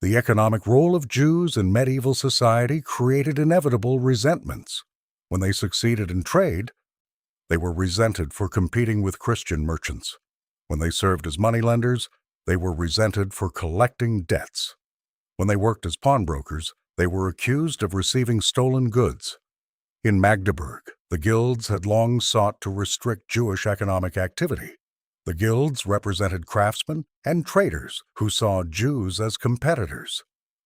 The economic role of Jews in medieval society created inevitable resentments. When they succeeded in trade, they were resented for competing with Christian merchants. When they served as moneylenders, they were resented for collecting debts. When they worked as pawnbrokers, they were accused of receiving stolen goods. In Magdeburg, the guilds had long sought to restrict Jewish economic activity. The guilds represented craftsmen and traders who saw Jews as competitors.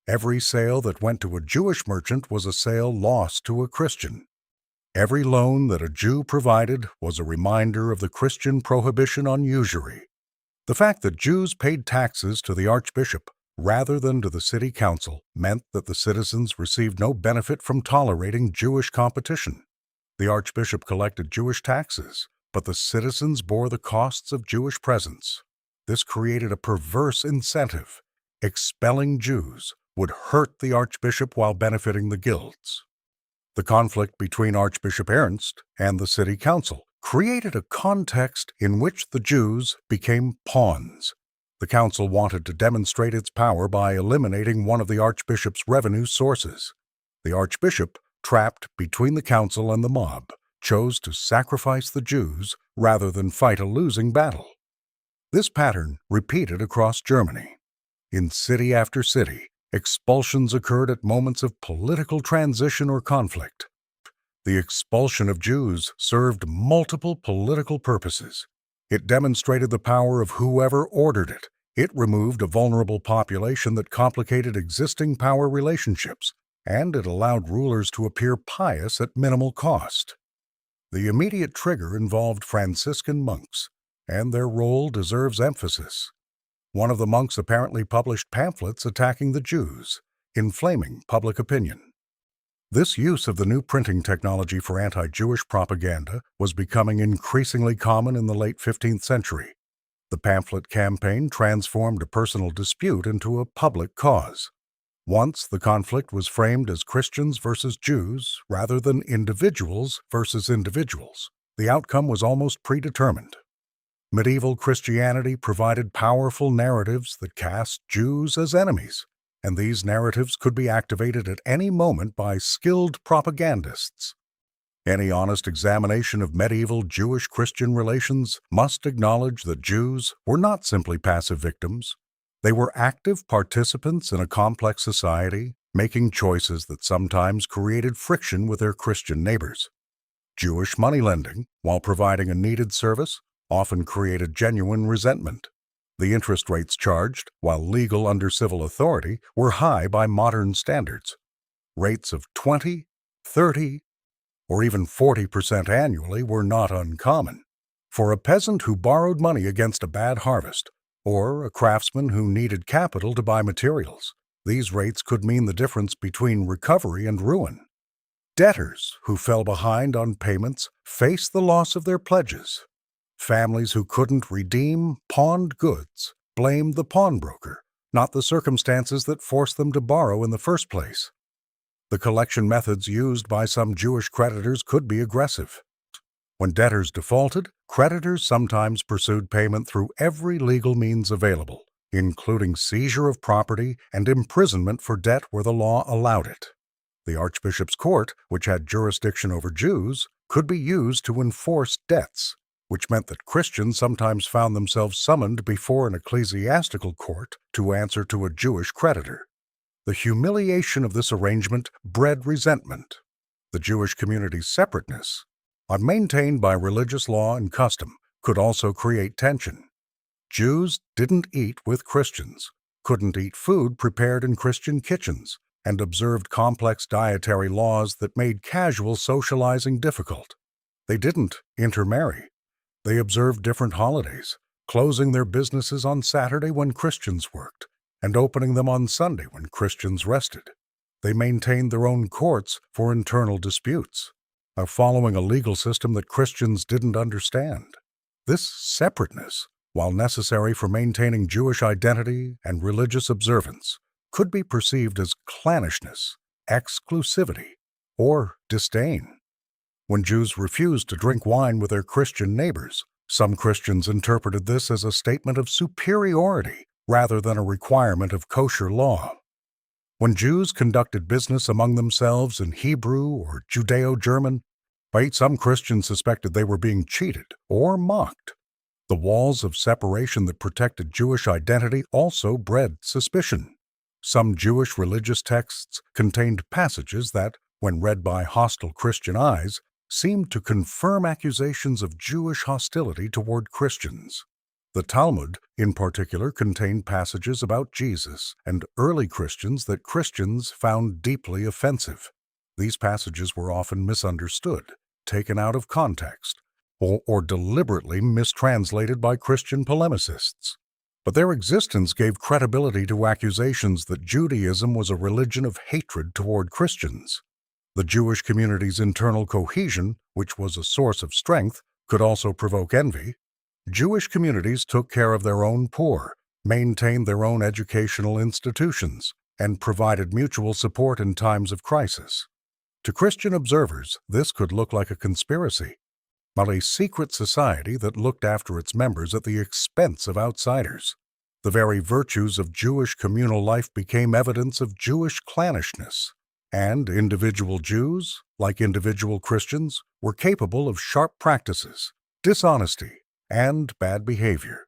Every sale that went to a Jewish merchant was a sale lost to a Christian. Every loan that a Jew provided was a reminder of the Christian prohibition on usury. The fact that Jews paid taxes to the archbishop rather than to the city council meant that the citizens received no benefit from tolerating Jewish competition. The archbishop collected Jewish taxes, but the citizens bore the costs of Jewish presence. This created a perverse incentive. Expelling Jews would hurt the archbishop while benefiting the guilds. The conflict between Archbishop Ernst and the city council created a context in which the Jews became pawns. The council wanted to demonstrate its power by eliminating one of the archbishop's revenue sources. The archbishop, trapped between the council and the mob, chose to sacrifice the Jews rather than fight a losing battle. This pattern repeated across Germany. In city after city, expulsions occurred at moments of political transition or conflict. The expulsion of Jews served multiple political purposes. It demonstrated the power of whoever ordered it. It removed a vulnerable population that complicated existing power relationships, and it allowed rulers to appear pious at minimal cost. The immediate trigger involved Franciscan monks, and their role deserves emphasis. One of the monks apparently published pamphlets attacking the Jews, inflaming public opinion. This use of the new printing technology for anti-Jewish propaganda was becoming increasingly common in the late 15th century. The pamphlet campaign transformed a personal dispute into a public cause. Once the conflict was framed as Christians versus Jews rather than individuals versus individuals, the outcome was almost predetermined. Medieval Christianity provided powerful narratives that cast Jews as enemies, and these narratives could be activated at any moment by skilled propagandists. Any honest examination of medieval Jewish-Christian relations must acknowledge that Jews were not simply passive victims. They were active participants in a complex society, making choices that sometimes created friction with their Christian neighbors. Jewish moneylending, while providing a needed service, often created genuine resentment. The interest rates charged, while legal under civil authority, were high by modern standards. Rates of 20, 30, or even 40% annually were not uncommon. For a peasant who borrowed money against a bad harvest, or a craftsman who needed capital to buy materials, these rates could mean the difference between recovery and ruin. Debtors who fell behind on payments faced the loss of their pledges. Families who couldn't redeem pawned goods blamed the pawnbroker, not the circumstances that forced them to borrow in the first place. The collection methods used by some Jewish creditors could be aggressive. When debtors defaulted, creditors sometimes pursued payment through every legal means available, including seizure of property and imprisonment for debt where the law allowed it. The Archbishop's court, which had jurisdiction over Jews, could be used to enforce debts, which meant that Christians sometimes found themselves summoned before an ecclesiastical court to answer to a Jewish creditor. The humiliation of this arrangement bred resentment. The Jewish community's separateness, maintained by religious law and custom, could also create tension. Jews didn't eat with Christians, couldn't eat food prepared in Christian kitchens, and observed complex dietary laws that made casual socializing difficult. They didn't intermarry. They observed different holidays, closing their businesses on Saturday when Christians worked, and opening them on Sunday when Christians rested. They maintained their own courts for internal disputes, following a legal system that Christians didn't understand. This separateness, while necessary for maintaining Jewish identity and religious observance, could be perceived as clannishness, exclusivity, or disdain. When Jews refused to drink wine with their Christian neighbors, some Christians interpreted this as a statement of superiority rather than a requirement of kosher law. When Jews conducted business among themselves in Hebrew or Judeo-German, some Christians suspected they were being cheated or mocked. The walls of separation that protected Jewish identity also bred suspicion. Some Jewish religious texts contained passages that, when read by hostile Christian eyes, seemed to confirm accusations of Jewish hostility toward Christians. The Talmud, in particular, contained passages about Jesus and early Christians that Christians found deeply offensive. These passages were often misunderstood, taken out of context, or deliberately mistranslated by Christian polemicists. But their existence gave credibility to accusations that Judaism was a religion of hatred toward Christians. The Jewish community's internal cohesion, which was a source of strength, could also provoke envy. Jewish communities took care of their own poor, maintained their own educational institutions, and provided mutual support in times of crisis. To Christian observers, this could look like a conspiracy, but a secret society that looked after its members at the expense of outsiders. The very virtues of Jewish communal life became evidence of Jewish clannishness, and individual Jews, like individual Christians, were capable of sharp practices, dishonesty, and bad behavior.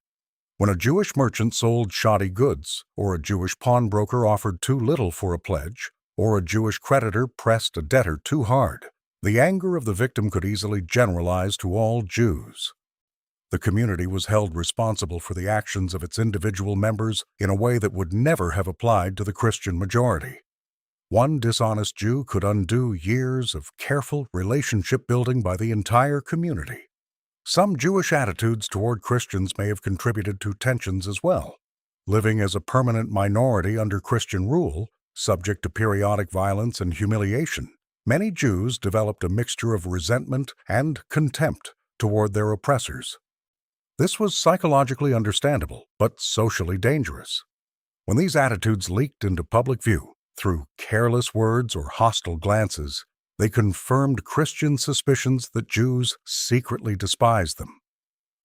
When a Jewish merchant sold shoddy goods, or a Jewish pawnbroker offered too little for a pledge, or a Jewish creditor pressed a debtor too hard, the anger of the victim could easily generalize to all Jews. The community was held responsible for the actions of its individual members in a way that would never have applied to the Christian majority. One dishonest Jew could undo years of careful relationship building by the entire community. Some Jewish attitudes toward Christians may have contributed to tensions as well. Living as a permanent minority under Christian rule, subject to periodic violence and humiliation, many Jews developed a mixture of resentment and contempt toward their oppressors. This was psychologically understandable, but socially dangerous. When these attitudes leaked into public view, through careless words or hostile glances, they confirmed Christian suspicions that Jews secretly despised them.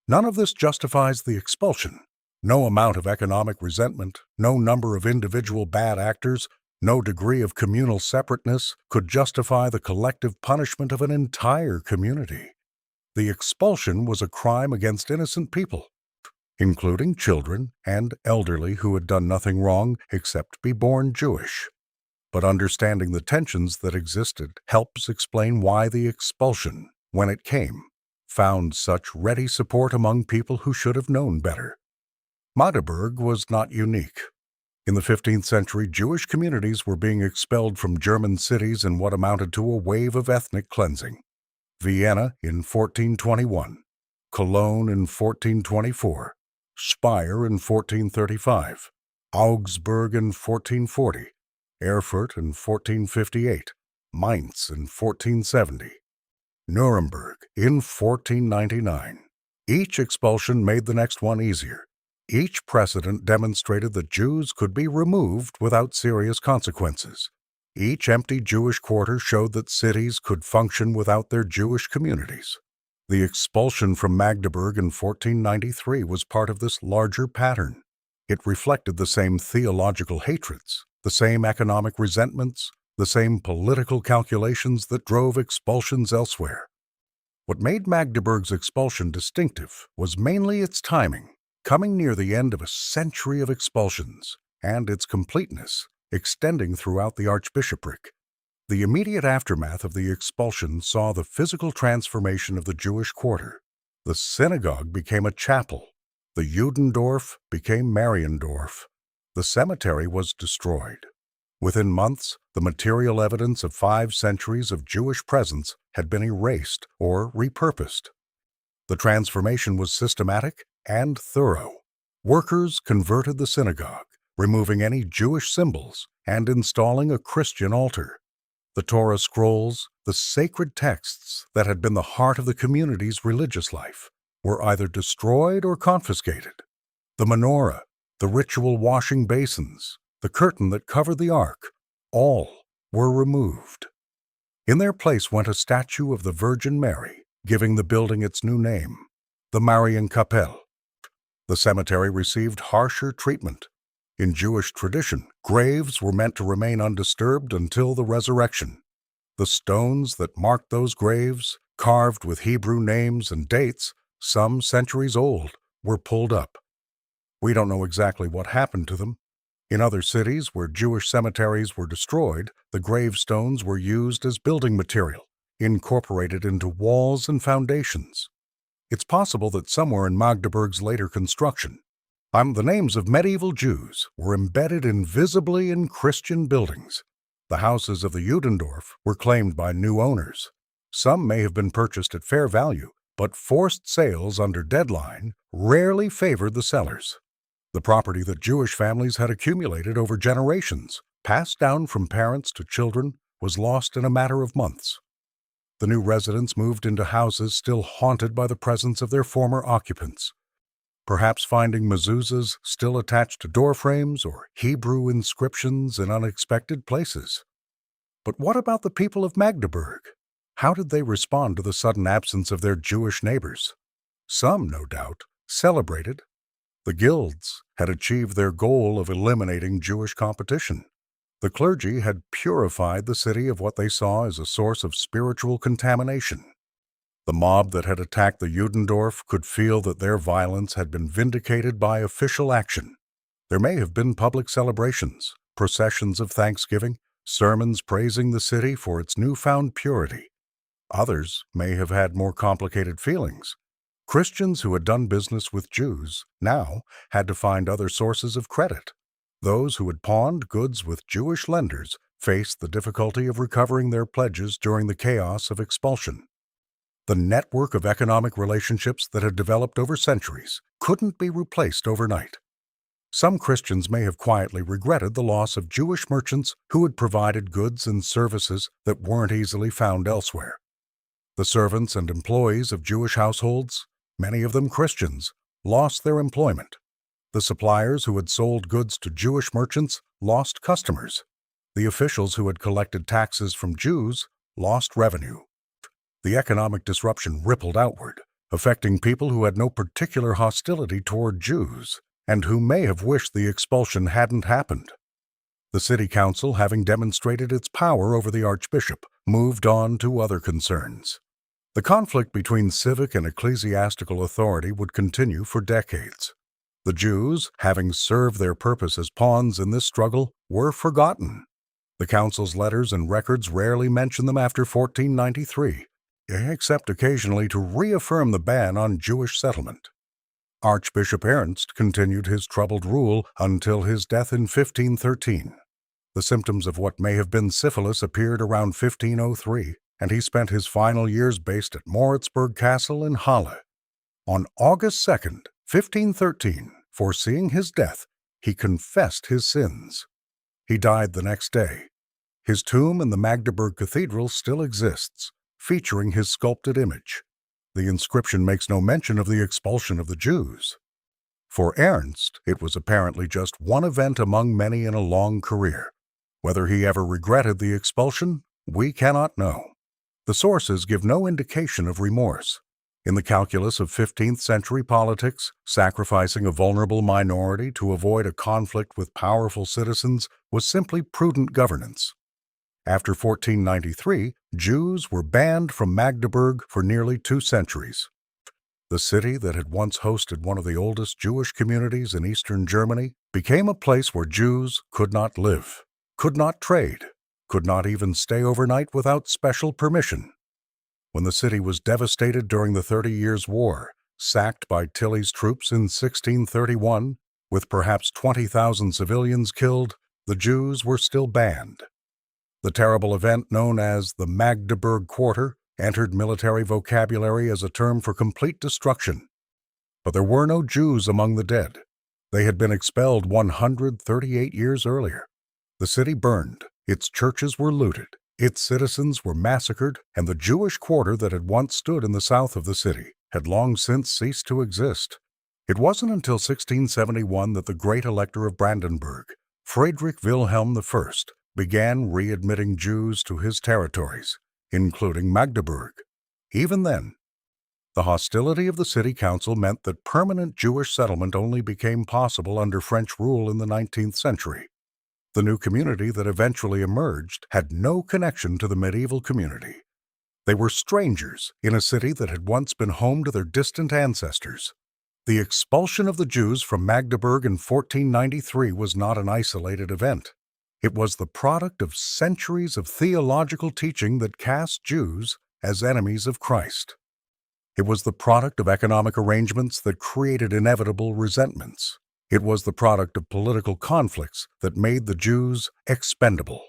None of this justifies the expulsion. No amount of economic resentment, no number of individual bad actors, no degree of communal separateness could justify the collective punishment of an entire community. The expulsion was a crime against innocent people, including children and elderly who had done nothing wrong except be born Jewish. But understanding the tensions that existed helps explain why the expulsion, when it came, found such ready support among people who should have known better. Magdeburg was not unique. In the 15th century, Jewish communities were being expelled from German cities in what amounted to a wave of ethnic cleansing. Vienna in 1421, Cologne in 1424, Speyer in 1435, Augsburg in 1440, Erfurt in 1458, Mainz in 1470, Nuremberg in 1499. Each expulsion made the next one easier. Each precedent demonstrated that Jews could be removed without serious consequences. Each empty Jewish quarter showed that cities could function without their Jewish communities. The expulsion from Magdeburg in 1493 was part of this larger pattern. It reflected the same theological hatreds, the same economic resentments, the same political calculations that drove expulsions elsewhere. What made Magdeburg's expulsion distinctive was mainly its timing, coming near the end of a century of expulsions, and its completeness, extending throughout the archbishopric. The immediate aftermath of the expulsion saw the physical transformation of the Jewish quarter. The synagogue became a chapel. The Judendorf became Mariendorf. The cemetery was destroyed. Within months, the material evidence of 5 centuries of Jewish presence had been erased or repurposed. The transformation was systematic and thorough. Workers converted the synagogue, removing any Jewish symbols and installing a Christian altar. The Torah scrolls, the sacred texts that had been the heart of the community's religious life, were either destroyed or confiscated. The menorah, the ritual washing basins, the curtain that covered the ark, all were removed. In their place went a statue of the Virgin Mary, giving the building its new name, the Marienkapelle. The cemetery received harsher treatment. In Jewish tradition, graves were meant to remain undisturbed until the resurrection. The stones that marked those graves, carved with Hebrew names and dates, some centuries old, were pulled up. We don't know exactly what happened to them. In other cities where Jewish cemeteries were destroyed, the gravestones were used as building material, incorporated into walls and foundations. It's possible that somewhere in Magdeburg's later construction, the names of medieval Jews were embedded invisibly in Christian buildings. The houses of the Judendorf were claimed by new owners. Some may have been purchased at fair value, but forced sales under deadline rarely favored the sellers. The property that Jewish families had accumulated over generations, passed down from parents to children, was lost in a matter of months. The new residents moved into houses still haunted by the presence of their former occupants. perhaps finding mezuzahs still attached to doorframes or Hebrew inscriptions in unexpected places. But what about the people of Magdeburg? How did they respond to the sudden absence of their Jewish neighbors? Some, no doubt, celebrated. The guilds had achieved their goal of eliminating Jewish competition. The clergy had purified the city of what they saw as a source of spiritual contamination. The mob that had attacked the Judendorf could feel that their violence had been vindicated by official action. There may have been public celebrations, processions of thanksgiving, sermons praising the city for its newfound purity. Others may have had more complicated feelings. Christians who had done business with Jews now had to find other sources of credit. Those who had pawned goods with Jewish lenders faced the difficulty of recovering their pledges during the chaos of expulsion. The network of economic relationships that had developed over centuries couldn't be replaced overnight. Some Christians may have quietly regretted the loss of Jewish merchants who had provided goods and services that weren't easily found elsewhere. The servants and employees of Jewish households, many of them Christians, lost their employment. The suppliers who had sold goods to Jewish merchants lost customers. The officials who had collected taxes from Jews lost revenue. The economic disruption rippled outward, affecting people who had no particular hostility toward Jews and who may have wished the expulsion hadn't happened. The city council, having demonstrated its power over the archbishop, moved on to other concerns. The conflict between civic and ecclesiastical authority would continue for decades. The Jews, having served their purpose as pawns in this struggle, were forgotten. The council's letters and records rarely mention them after 1493, except occasionally to reaffirm the ban on Jewish settlement. Archbishop Ernst continued his troubled rule until his death in 1513. The symptoms of what may have been syphilis appeared around 1503, and he spent his final years based at Moritzburg Castle in Halle. On August 2nd, 1513, foreseeing his death, he confessed his sins. He died the next day. His tomb in the Magdeburg Cathedral still exists, featuring his sculpted image. The inscription makes no mention of the expulsion of the Jews. For Ernst, it was apparently just one event among many in a long career. Whether he ever regretted the expulsion, we cannot know. The sources give no indication of remorse. In the calculus of 15th century politics, sacrificing a vulnerable minority to avoid a conflict with powerful citizens was simply prudent governance. After 1493, Jews were banned from Magdeburg for nearly 2 centuries. The city that had once hosted one of the oldest Jewish communities in eastern Germany became a place where Jews could not live, could not trade, could not even stay overnight without special permission. When the city was devastated during the 30 Years' War, sacked by Tilly's troops in 1631, with perhaps 20,000 civilians killed, the Jews were still banned. The terrible event known as the Magdeburg Quarter entered military vocabulary as a term for complete destruction. But there were no Jews among the dead. They had been expelled 138 years earlier. The city burned, its churches were looted, its citizens were massacred, and the Jewish quarter that had once stood in the south of the city had long since ceased to exist. It wasn't until 1671 that the great elector of Brandenburg, Friedrich Wilhelm I, began readmitting Jews to his territories, including Magdeburg. Even then, the hostility of the city council meant that permanent Jewish settlement only became possible under French rule in the 19th century. The new community that eventually emerged had no connection to the medieval community. They were strangers in a city that had once been home to their distant ancestors. The expulsion of the Jews from Magdeburg in 1493 was not an isolated event. It was the product of centuries of theological teaching that cast Jews as enemies of Christ. It was the product of economic arrangements that created inevitable resentments. It was the product of political conflicts that made the Jews expendable.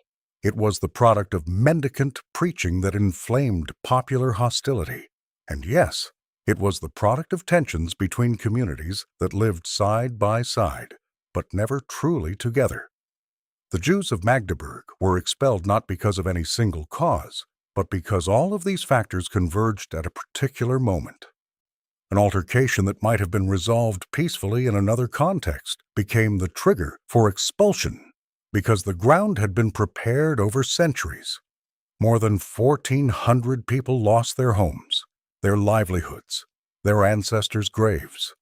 It was the product of mendicant preaching that inflamed popular hostility. And yes, it was the product of tensions between communities that lived side by side, but never truly together. The Jews of Magdeburg were expelled not because of any single cause, but because all of these factors converged at a particular moment. An altercation that might have been resolved peacefully in another context became the trigger for expulsion because the ground had been prepared over centuries. More than 1,400 people lost their homes, their livelihoods, their ancestors' graves.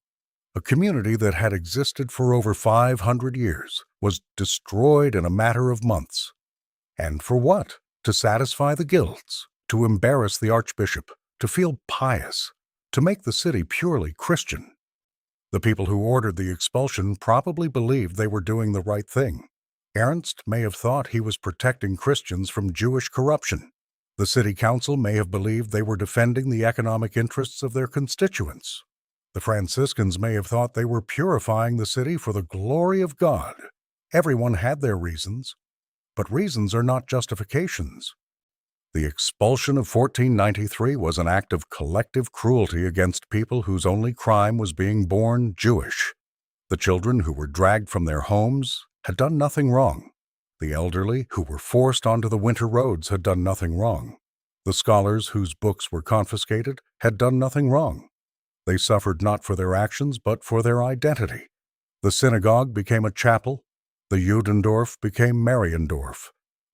A community that had existed for over 500 years was destroyed in a matter of months. And for what? To satisfy the guilds, to embarrass the archbishop, to feel pious, to make the city purely Christian. The people who ordered the expulsion probably believed they were doing the right thing. Ernst may have thought he was protecting Christians from Jewish corruption. The city council may have believed they were defending the economic interests of their constituents. The Franciscans may have thought they were purifying the city for the glory of God. Everyone had their reasons, but reasons are not justifications. The expulsion of 1493 was an act of collective cruelty against people whose only crime was being born Jewish. The children who were dragged from their homes had done nothing wrong. The elderly who were forced onto the winter roads had done nothing wrong. The scholars whose books were confiscated had done nothing wrong. They suffered not for their actions, but for their identity. The synagogue became a chapel. The Judendorf became Mariendorf.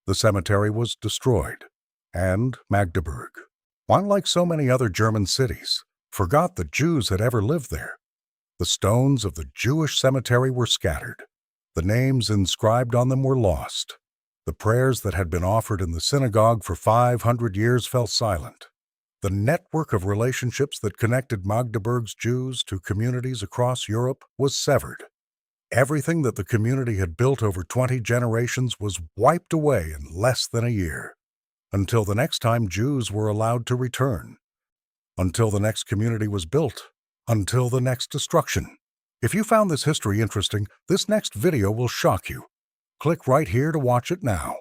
The cemetery was destroyed. And Magdeburg, while like so many other German cities, forgot that Jews had ever lived there. The stones of the Jewish cemetery were scattered. The names inscribed on them were lost. The prayers that had been offered in the synagogue for 500 years fell silent. The network of relationships that connected Magdeburg's Jews to communities across Europe was severed. Everything that the community had built over 20 generations was wiped away in less than a year. Until the next time Jews were allowed to return. Until the next community was built. Until the next destruction. If you found this history interesting, this next video will shock you. Click right here to watch it now.